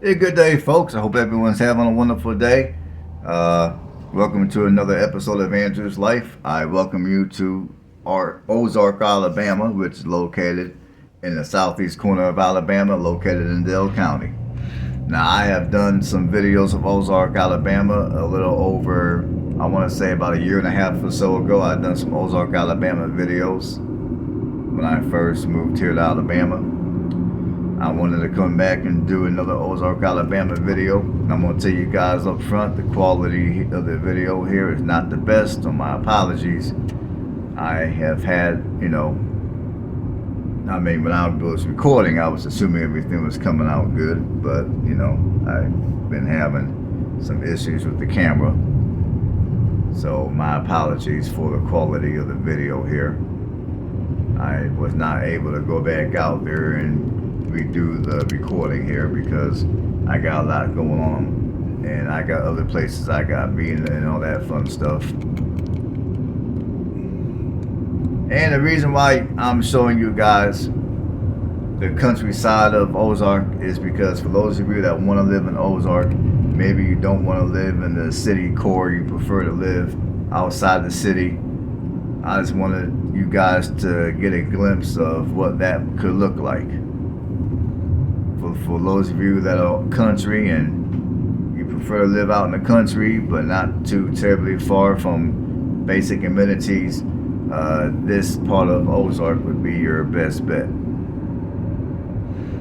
Hey, good day, folks. I hope everyone's having a wonderful day. Welcome to another episode of Andrew's Life. I welcome you to our Ozark, Alabama, which is located in the southeast corner of Alabama, located in Dale County. Now, I have done some videos of Ozark, Alabama, a little over, I want to say about a year and a half or so ago. I've done some Ozark, Alabama videos when I first moved here to Alabama. I wanted to come back and do another Ozark, Alabama video. I'm going to tell you guys up front, the quality of the video here is not the best, so my apologies. I have had, when I was recording, I was assuming everything was coming out good, but, I've been having some issues with the camera. So my apologies for the quality of the video here. I was not able to go back out there and redo the recording here because I got a lot going on and I got other places I got being and all that fun stuff. And the reason why I'm showing you guys the countryside of Ozark is because for those of you that want to live in Ozark, maybe you don't want to live in the city core, you prefer to live outside the city. I just wanted you guys to get a glimpse of what that could look like. For those of you that are country and you prefer to live out in the country but not too terribly far from basic amenities, this part of Ozark would be your best bet.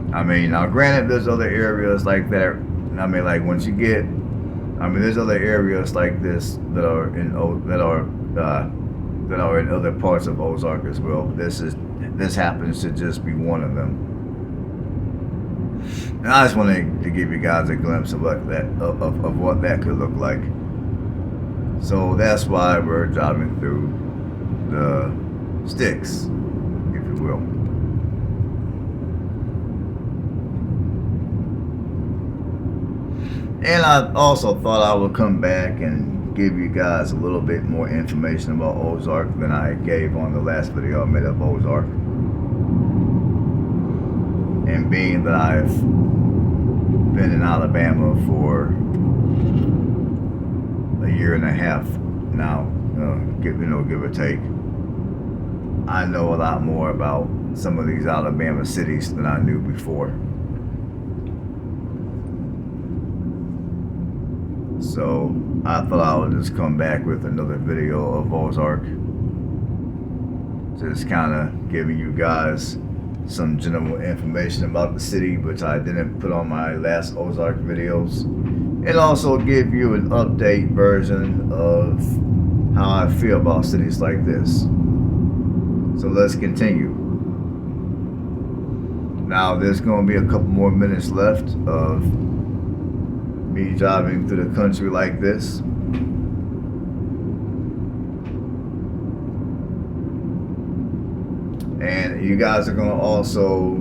Now granted, there's other areas like that. Like once you get, there's other areas like this that are in other parts of Ozark as well. This happens to just be one of them. And I just wanted to give you guys a glimpse of what that could look like. So that's why we're driving through the sticks, if you will. And I also thought I would come back and give you guys a little bit more information about Ozark than I gave on the last video I made of Ozark. And being that I've been in Alabama for a year and a half now, give or take, I know a lot more about some of these Alabama cities than I knew before. So I thought I would just come back with another video of Ozark, just kind of giving you guys some general information about the city, which I didn't put on my last Ozark videos, and also give you an update version of how I feel about cities like this. So let's continue. Now there's going to be a couple more minutes left of me driving through the country like this. And you guys are going to also,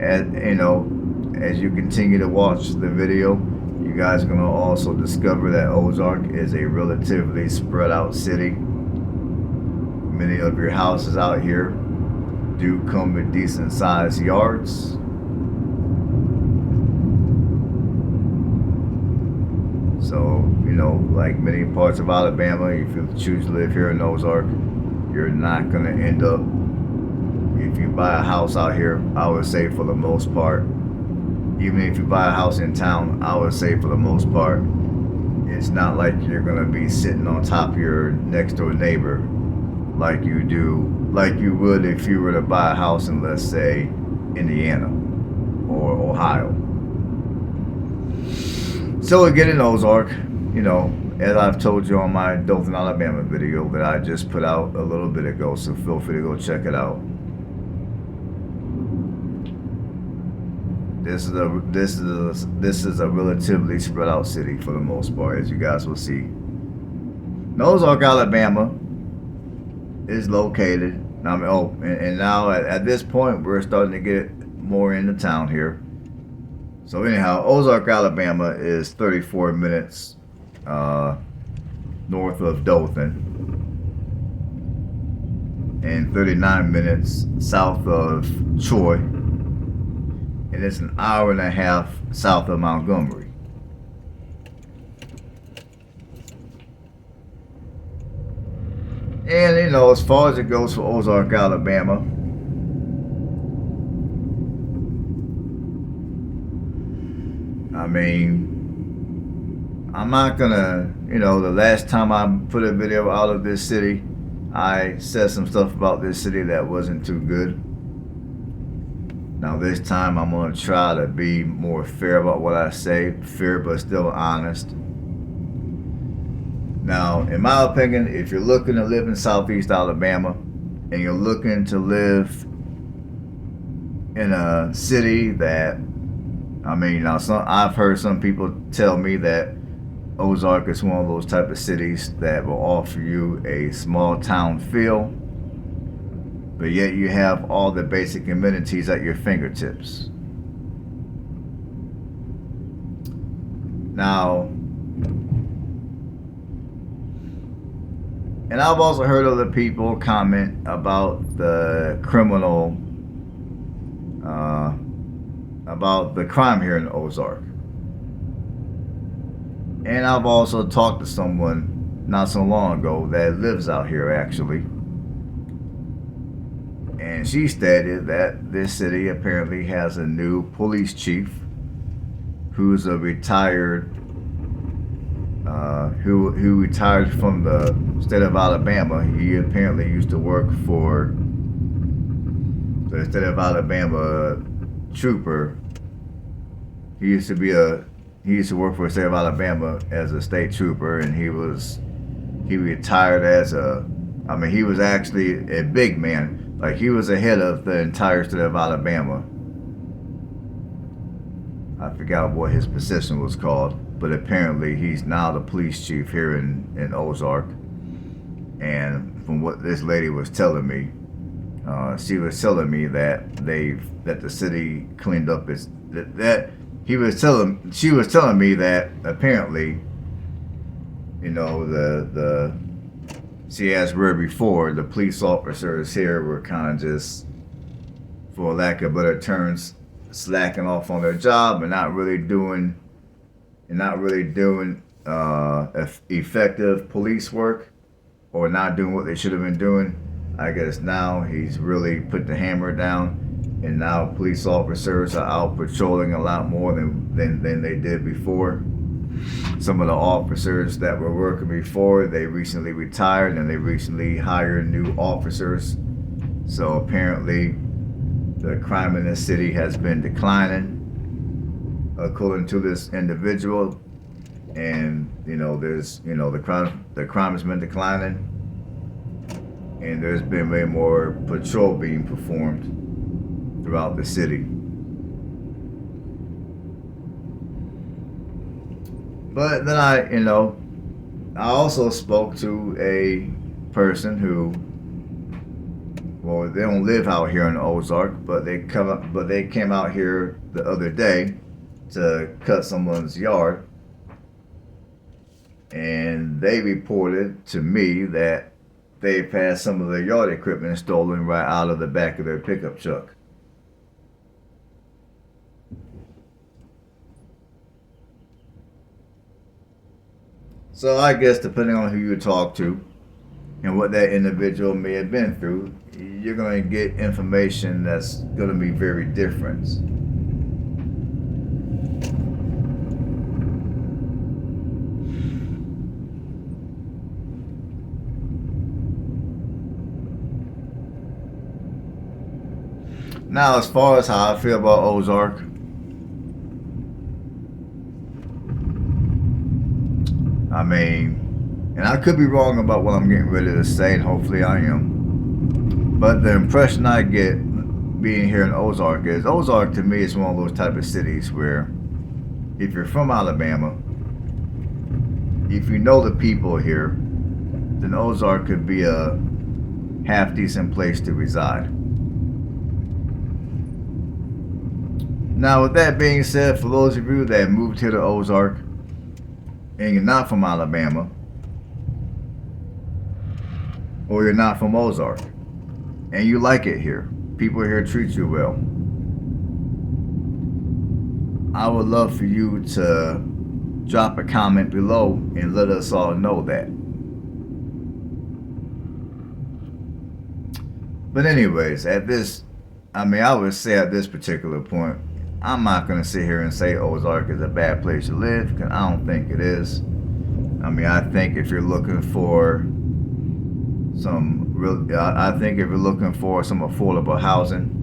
as you continue to watch the video, you guys are going to also discover that Ozark is a relatively spread out city. Many of your houses out here do come with decent sized yards. So, like many parts of Alabama, if you choose to live here in Ozark, you're not going to end up, if you buy a house out here, I would say for the most part, even if you buy a house in town, I would say for the most part, it's not like you're going to be sitting on top of your next door neighbor like you would if you were to buy a house in, let's say, Indiana or Ohio. So again in Ozark, as I've told you on my Dothan, Alabama video that I just put out a little bit ago, so feel free to go check it out. This is a relatively spread out city for the most part, as you guys will see. Ozark, Alabama is located. And now at this point we're starting to get more into town here. So anyhow, Ozark, Alabama is 34 minutes north of Dothan and 39 minutes south of Troy. and it's an hour and a half south of Montgomery. And you know, as far as it goes for Ozark, Alabama, I mean, I'm not gonna, you know, the last time I put a video out of this city, I said some stuff about this city that wasn't too good. Now this time I'm gonna try to be more fair about what I say, fair but still honest. Now, in my opinion, if you're looking to live in Southeast Alabama and you're looking to live in a city that, I mean, now I've heard some people tell me that Ozark is one of those type of cities that will offer you a small town feel, but yet you have all the basic amenities at your fingertips. Now, and I've also heard other people comment about the about the crime here in Ozark. And I've also talked to someone not so long ago that lives out here actually. And she stated that this city apparently has a new police chief who's a retired who retired from the state of Alabama. He apparently used to work for the state of Alabama trooper. He used to work for the state of Alabama as a state trooper, and he retired as he was actually a big man. Like, he was the head of the entire state of Alabama. I forgot what his position was called, but apparently he's now the police chief here in Ozark. And from what this lady was telling me, she was telling me that the city cleaned up its she was telling me that apparently, you know, she asked where before the police officers here were kind of just, for lack of better terms, slacking off on their job and not really doing effective police work, or not doing what they should have been doing. I guess now he's really put the hammer down, and now police officers are out patrolling a lot more than they did before. Some of the officers that were working before, they recently retired, and they recently hired new officers. So apparently the crime in this city has been declining, according to this individual. And the crime has been declining, and there's been way more patrol being performed throughout the city. But then I also spoke to a person who, well, they don't live out here in Ozark, but they came out here the other day to cut someone's yard, and they reported to me that they've had some of their yard equipment stolen right out of the back of their pickup truck. So I guess depending on who you talk to and what that individual may have been through, you're going to get information that's going to be very different. Now, as far as how I feel about Ozark, I mean, and I could be wrong about what I'm getting ready to say, and hopefully I am, but the impression I get being here in Ozark is, Ozark to me is one of those type of cities where if you're from Alabama, if you know the people here, then Ozark could be a half decent place to reside. Now, with that being said, for those of you that moved here to Ozark and you're not from Alabama, or you're not from Ozark, and you like it here, people here treat you well, I would love for you to drop a comment below and let us all know that. But anyways, I would say at this particular point, I'm not going to sit here and say Ozark is a bad place to live, because I don't think it is. I think if you're looking for I think if you're looking for some affordable housing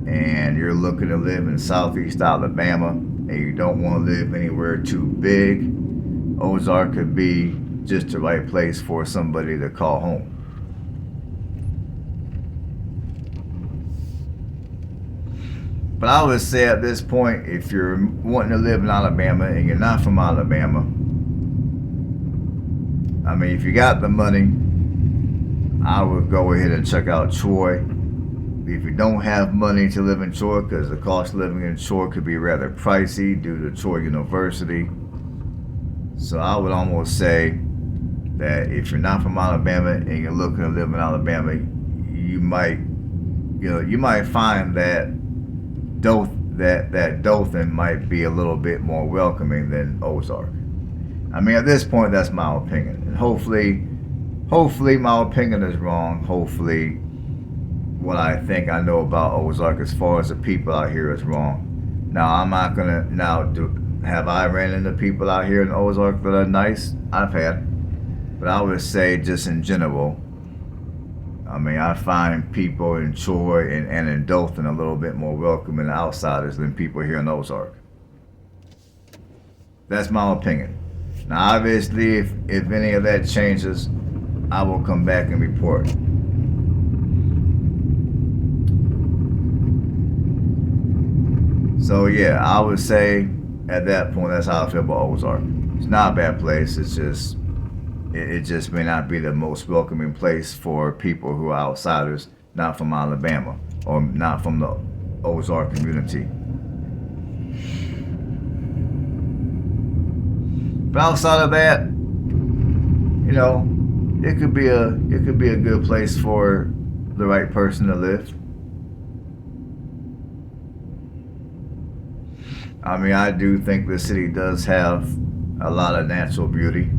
and you're looking to live in Southeast Alabama and you don't want to live anywhere too big, Ozark could be just the right place for somebody to call home. But I would say at this point, if you're wanting to live in Alabama and you're not from Alabama, if you got the money, I would go ahead and check out Troy. If you don't have money to live in Troy, because the cost of living in Troy could be rather pricey due to Troy University. So I would almost say that if you're not from Alabama and you're looking to live in Alabama, you might find that Dothan might be a little bit more welcoming than Ozark. At this point, that's my opinion, and hopefully my opinion is wrong. Hopefully, what I think I know about Ozark as far as the people out here is wrong. Now, I'm not gonna have I ran into people out here in Ozark that are nice? I've had, but I would say just in general. I find people in Troy and in Dothan a little bit more welcoming to outsiders than people here in Ozark. That's my opinion. Now, obviously, if any of that changes, I will come back and report. So yeah, I would say at that point, that's how I feel about Ozark. It's not a bad place. It's just it just may not be the most welcoming place for people who are outsiders, not from Alabama or not from the Ozark community. But outside of that, it could be a good place for the right person to live. I do think the city does have a lot of natural beauty.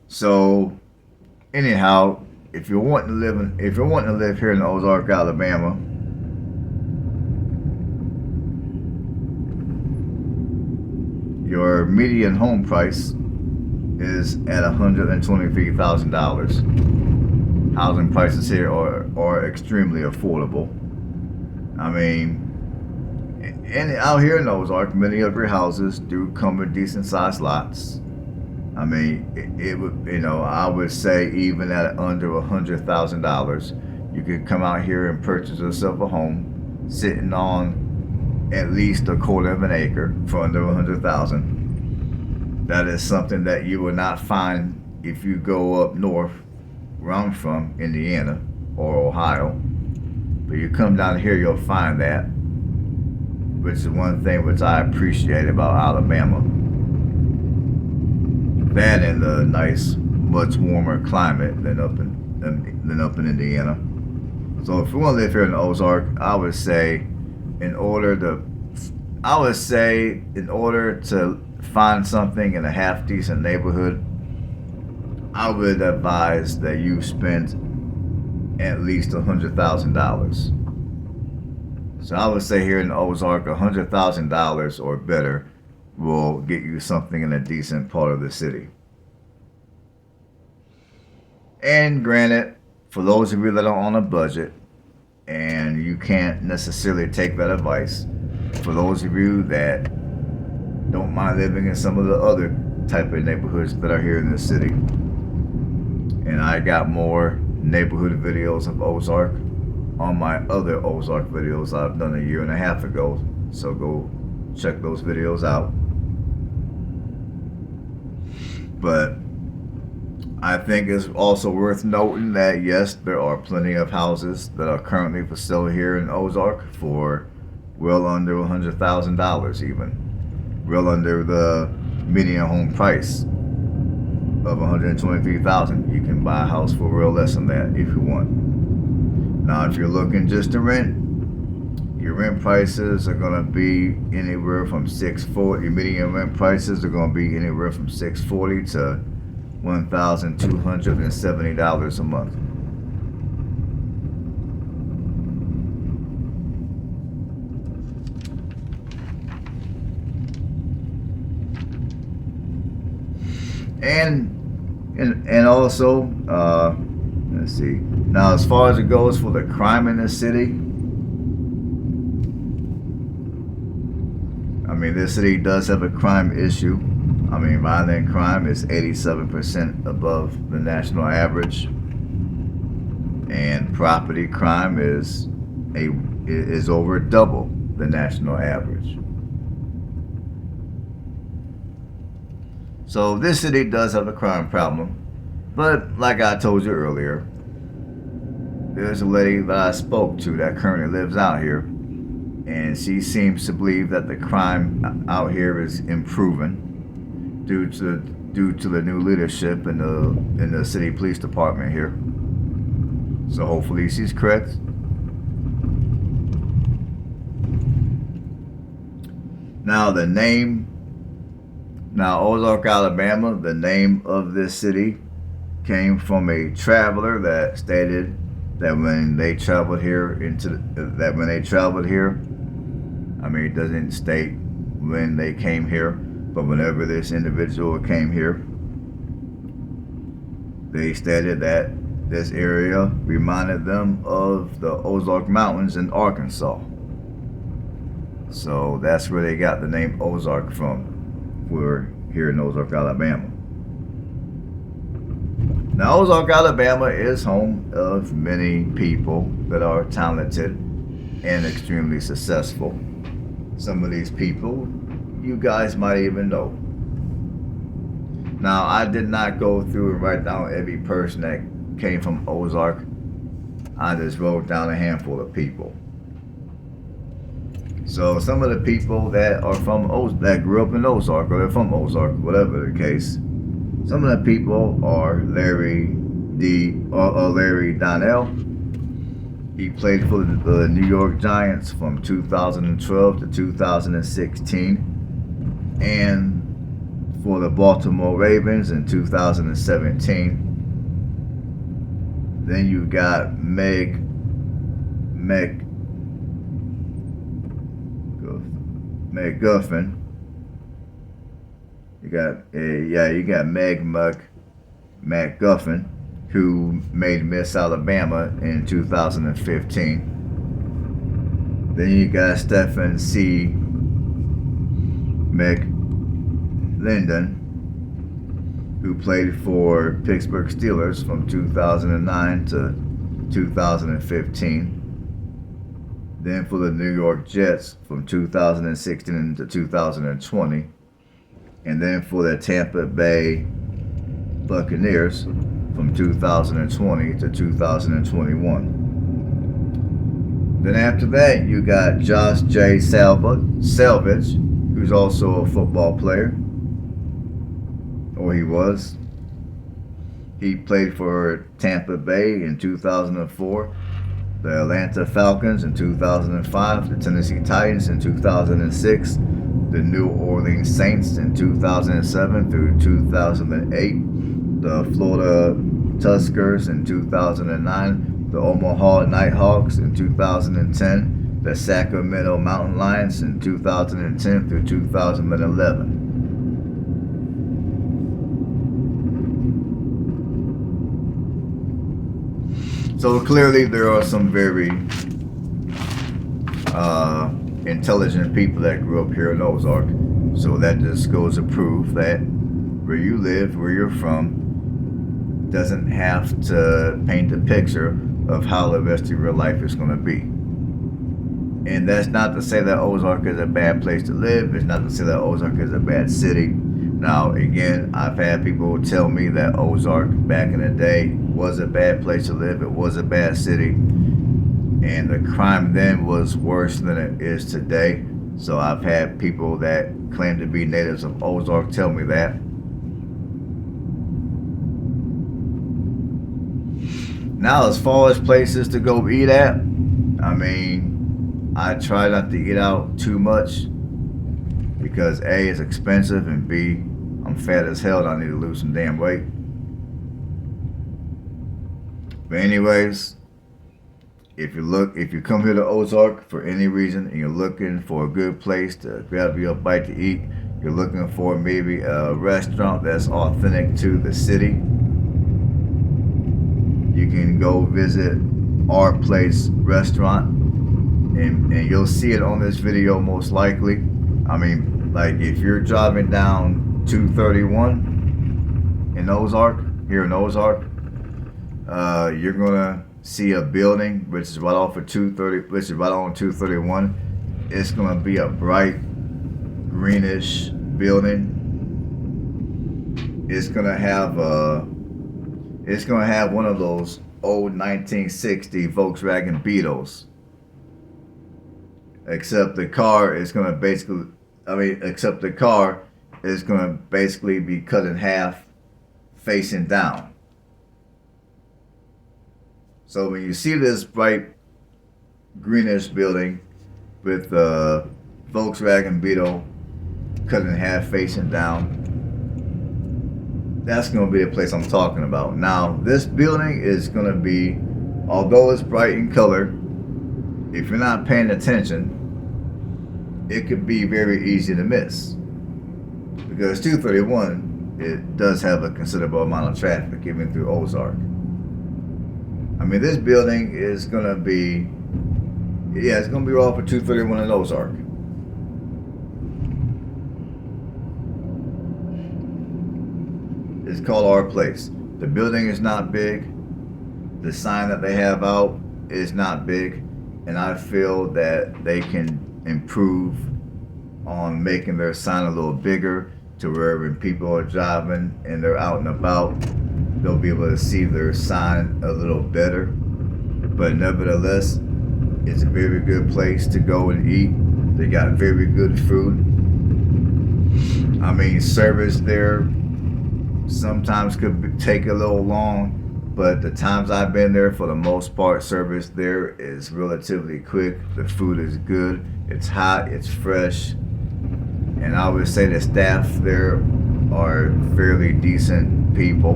So, anyhow, if you're wanting to live here in Ozark, Alabama, your median home price is at $123,000. Housing prices here are extremely affordable. And out here in Ozark, many of your houses do come with decent sized lots. It would, I would say even at under $100,000, you could come out here and purchase yourself a home sitting on at least a quarter of an acre for under $100,000. That is something that you will not find if you go up north, where I'm from, Indiana or Ohio. But you come down here, you'll find that, which is one thing which I appreciate about Alabama. That and the nice, much warmer climate than up in Indiana. So if you want to live here in the Ozark, I would say in order to find something in a half decent neighborhood, I would advise that you spend at least $100,000. So I would say here in the Ozark, $100,000 or better will get you something in a decent part of the city. And granted, for those of you that are on a budget and you can't necessarily take that advice, for those of you that don't mind living in some of the other type of neighborhoods that are here in the city, and I got more neighborhood videos of Ozark on my other Ozark videos I've done a year and a half ago, so go check those videos out. But I think it's also worth noting that yes, there are plenty of houses that are currently for sale here in Ozark for well under $100,000, even well under the median home price. of 123,000, you can buy a house for real less than that if you want. Now, if you're looking just to rent, your rent prices are going to be anywhere from $640. Your median rent prices are going to be anywhere from $640 to $1,270 a month. And also, let's see. Now, as far as it goes for the crime in the city, I mean, this city does have a crime issue. I mean, violent crime is 87% above the national average, and property crime is over double the national average. So this city does have a crime problem, but like I told you earlier, there's a lady that I spoke to that currently lives out here, and she seems to believe that the crime out here is improving due to the new leadership in the city police department here. So hopefully she's correct. Now Ozark, Alabama, the name of this city came from a traveler that stated that when they traveled here, I mean, it doesn't state when they came here, but whenever this individual came here, they stated that this area reminded them of the Ozark Mountains in Arkansas. So that's where they got the name Ozark from. We're here in Ozark, Alabama. Now, Ozark, Alabama is home of many people that are talented and extremely successful. Some of these people you guys might even know. Now, I did not go through and write down every person that came from Ozark. I just wrote down a handful of people. So some of the people that are from that grew up in Ozark, or they're from Ozark, whatever the case, some of the people are Larry Donnell. He played for the New York Giants from 2012 to 2016, and for the Baltimore Ravens in 2017. Then you got Meg Guffin. You got Meg McGuffin, who made Miss Alabama in 2015. Then you got Stephen C. McLendon, who played for Pittsburgh Steelers from 2009 to 2015. Then for the New York Jets from 2016 to 2020. And then for the Tampa Bay Buccaneers from 2020 to 2021. Then after that, you got Josh J. Selvage, who's also a football player, or he was. He played for Tampa Bay in 2004, the Atlanta Falcons in 2005, the Tennessee Titans in 2006, the New Orleans Saints in 2007 through 2008, the Florida Tuskers in 2009, the Omaha Nighthawks in 2010, the Sacramento Mountain Lions in 2010 through 2011. So clearly there are some very intelligent people that grew up here in Ozark. So that just goes to prove that where you live, where you're from, doesn't have to paint a picture of how the rest of your life is going to be. And that's not to say that Ozark is a bad place to live. It's not to say that Ozark is a bad city. Now, again, I've had people tell me that Ozark back in the day was a bad place to live. It was a bad city. And the crime then was worse than it is today. So I've had people that claim to be natives of Ozark tell me that. Now, as far as places to go eat at, I mean, I try not to eat out too much because A, it's expensive, and B, I'm fat as hell and I need to lose some damn weight. But anyways, if you come here to Ozark for any reason and you're looking for a good place to grab you a bite to eat, you're looking for maybe a restaurant that's authentic to the city, you can go visit Our Place Restaurant, and you'll see it on this video most likely. I mean, like if you're driving down 231 in Ozark, here in Ozark, you're gonna see a building which is right off of 230, which is right on 231. It's gonna be a bright greenish building. It's gonna have one of those old 1960 Volkswagen Beetles. Except the car is gonna basically be cut in half facing down. So when you see this bright greenish building with the Volkswagen Beetle cut in half facing down, that's going to be the place I'm talking about. Now, this building is going to be, although it's bright in color, if you're not paying attention, it could be very easy to miss. Because 231, it does have a considerable amount of traffic even through Ozark. I mean, this building is going to be, it's going to be off of 231 in Ozark. It's called Our Place. The building is not big. The sign that they have out is not big. And I feel that they can improve on making their sign a little bigger to where when people are driving and they're out and about, they'll be able to see their sign a little better. But nevertheless, it's a very good place to go and eat. They got very good food. I mean, service there sometimes could take a little long, but the times I've been there, for the most part, service there is relatively quick. The food is good. It's hot. It's fresh. And I would say the staff there are fairly decent people.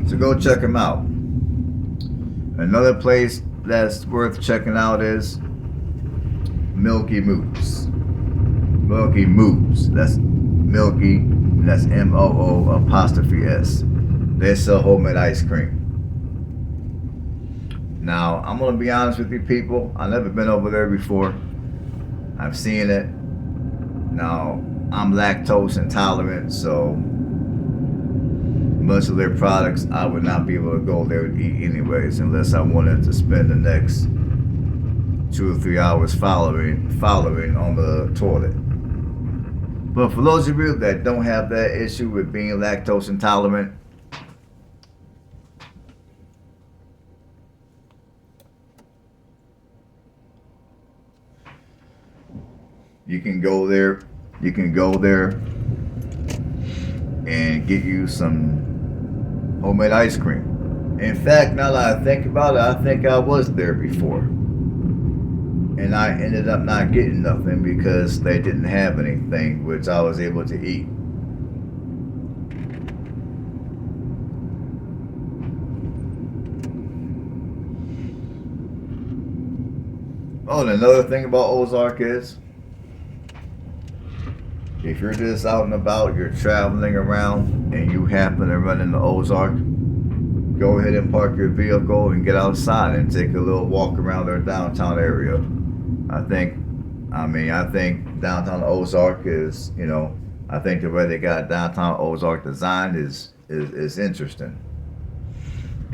So go check them out. Another place that's worth checking out is Milky Moo's. Milky Moo's. That's Milky, that's MOO''S. They sell homemade ice cream. Now, I'm going to be honest with you people, I've never been over there before. I've seen it. Now, I'm lactose intolerant, so much of their products I would not be able to go there and eat anyways, unless I wanted to spend the next 2 or 3 hours following on the toilet. But for those of you that don't have that issue with being lactose intolerant, you can go there and get you some homemade ice cream. In fact, now that I think about it, I think I was there before. And I ended up not getting nothing because they didn't have anything which I was able to eat. Oh, and another thing about Ozark is, if you're just out and about, you're traveling around, and you happen to run into Ozark, go ahead and park your vehicle and get outside and take a little walk around their downtown area. I think downtown Ozark is, I think the way they got downtown Ozark designed is interesting.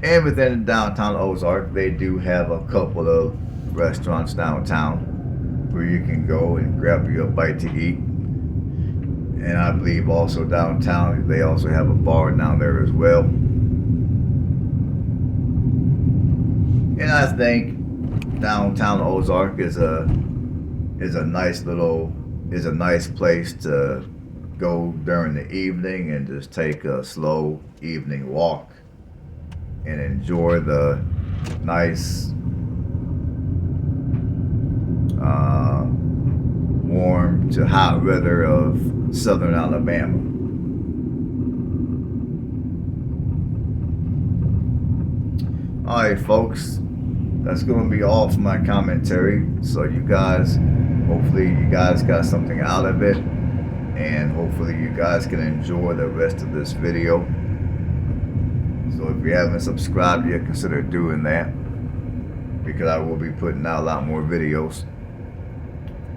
And within downtown Ozark, they do have a couple of restaurants downtown where you can go and grab you a bite to eat. And I believe also downtown, they also have a bar down there as well. And I think downtown Ozark is a nice place to go during the evening and just take a slow evening walk and enjoy the nice, warm to hot weather of southern Alabama. Alright, folks, that's going to be all for my commentary. So you guys, hopefully you guys got something out of it, and hopefully you guys can enjoy the rest of this video. So if you haven't subscribed yet, consider doing that, because I will be putting out a lot more videos.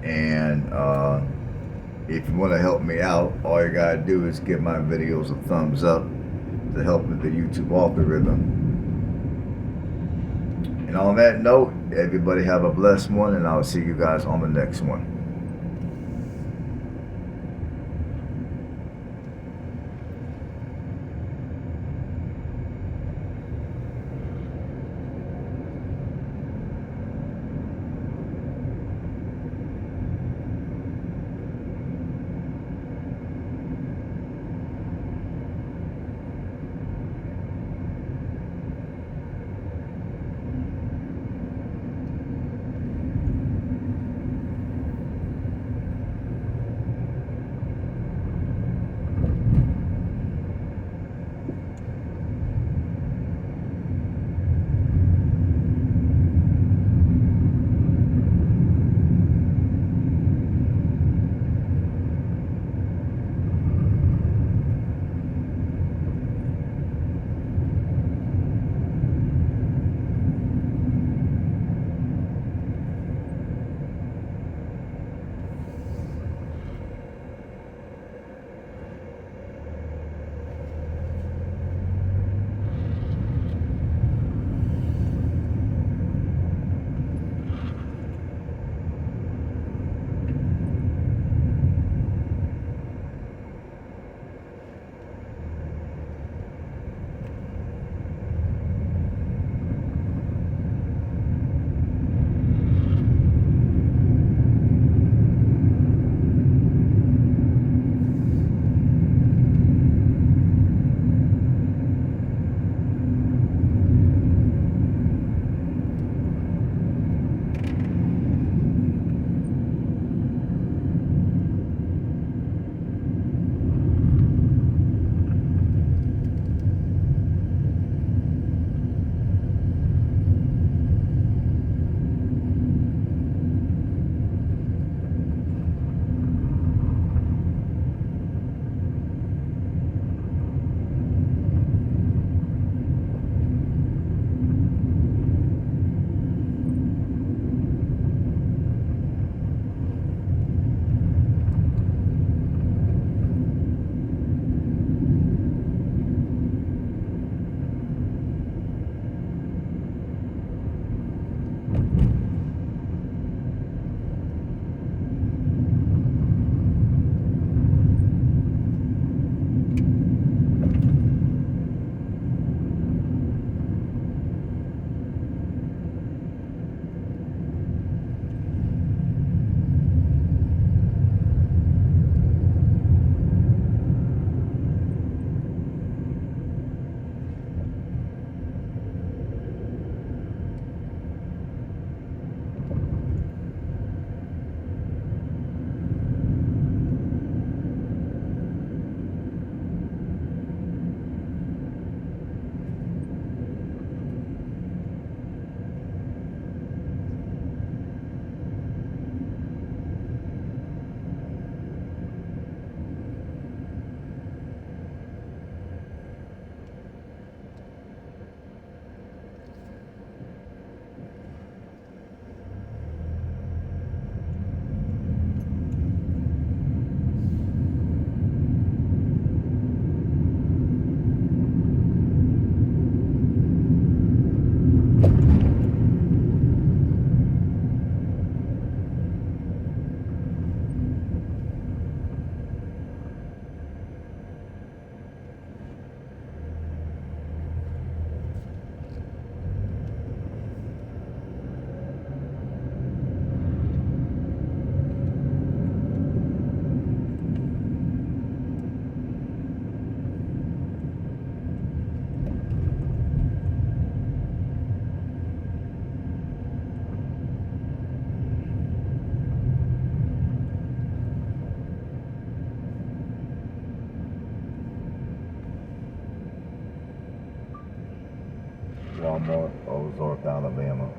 And if you want to help me out, all you gotta do is give my videos a thumbs up to help with the YouTube algorithm. And on that note, everybody have a blessed one, and I'll see you guys on the next one. Walmart, Ozark, Alabama.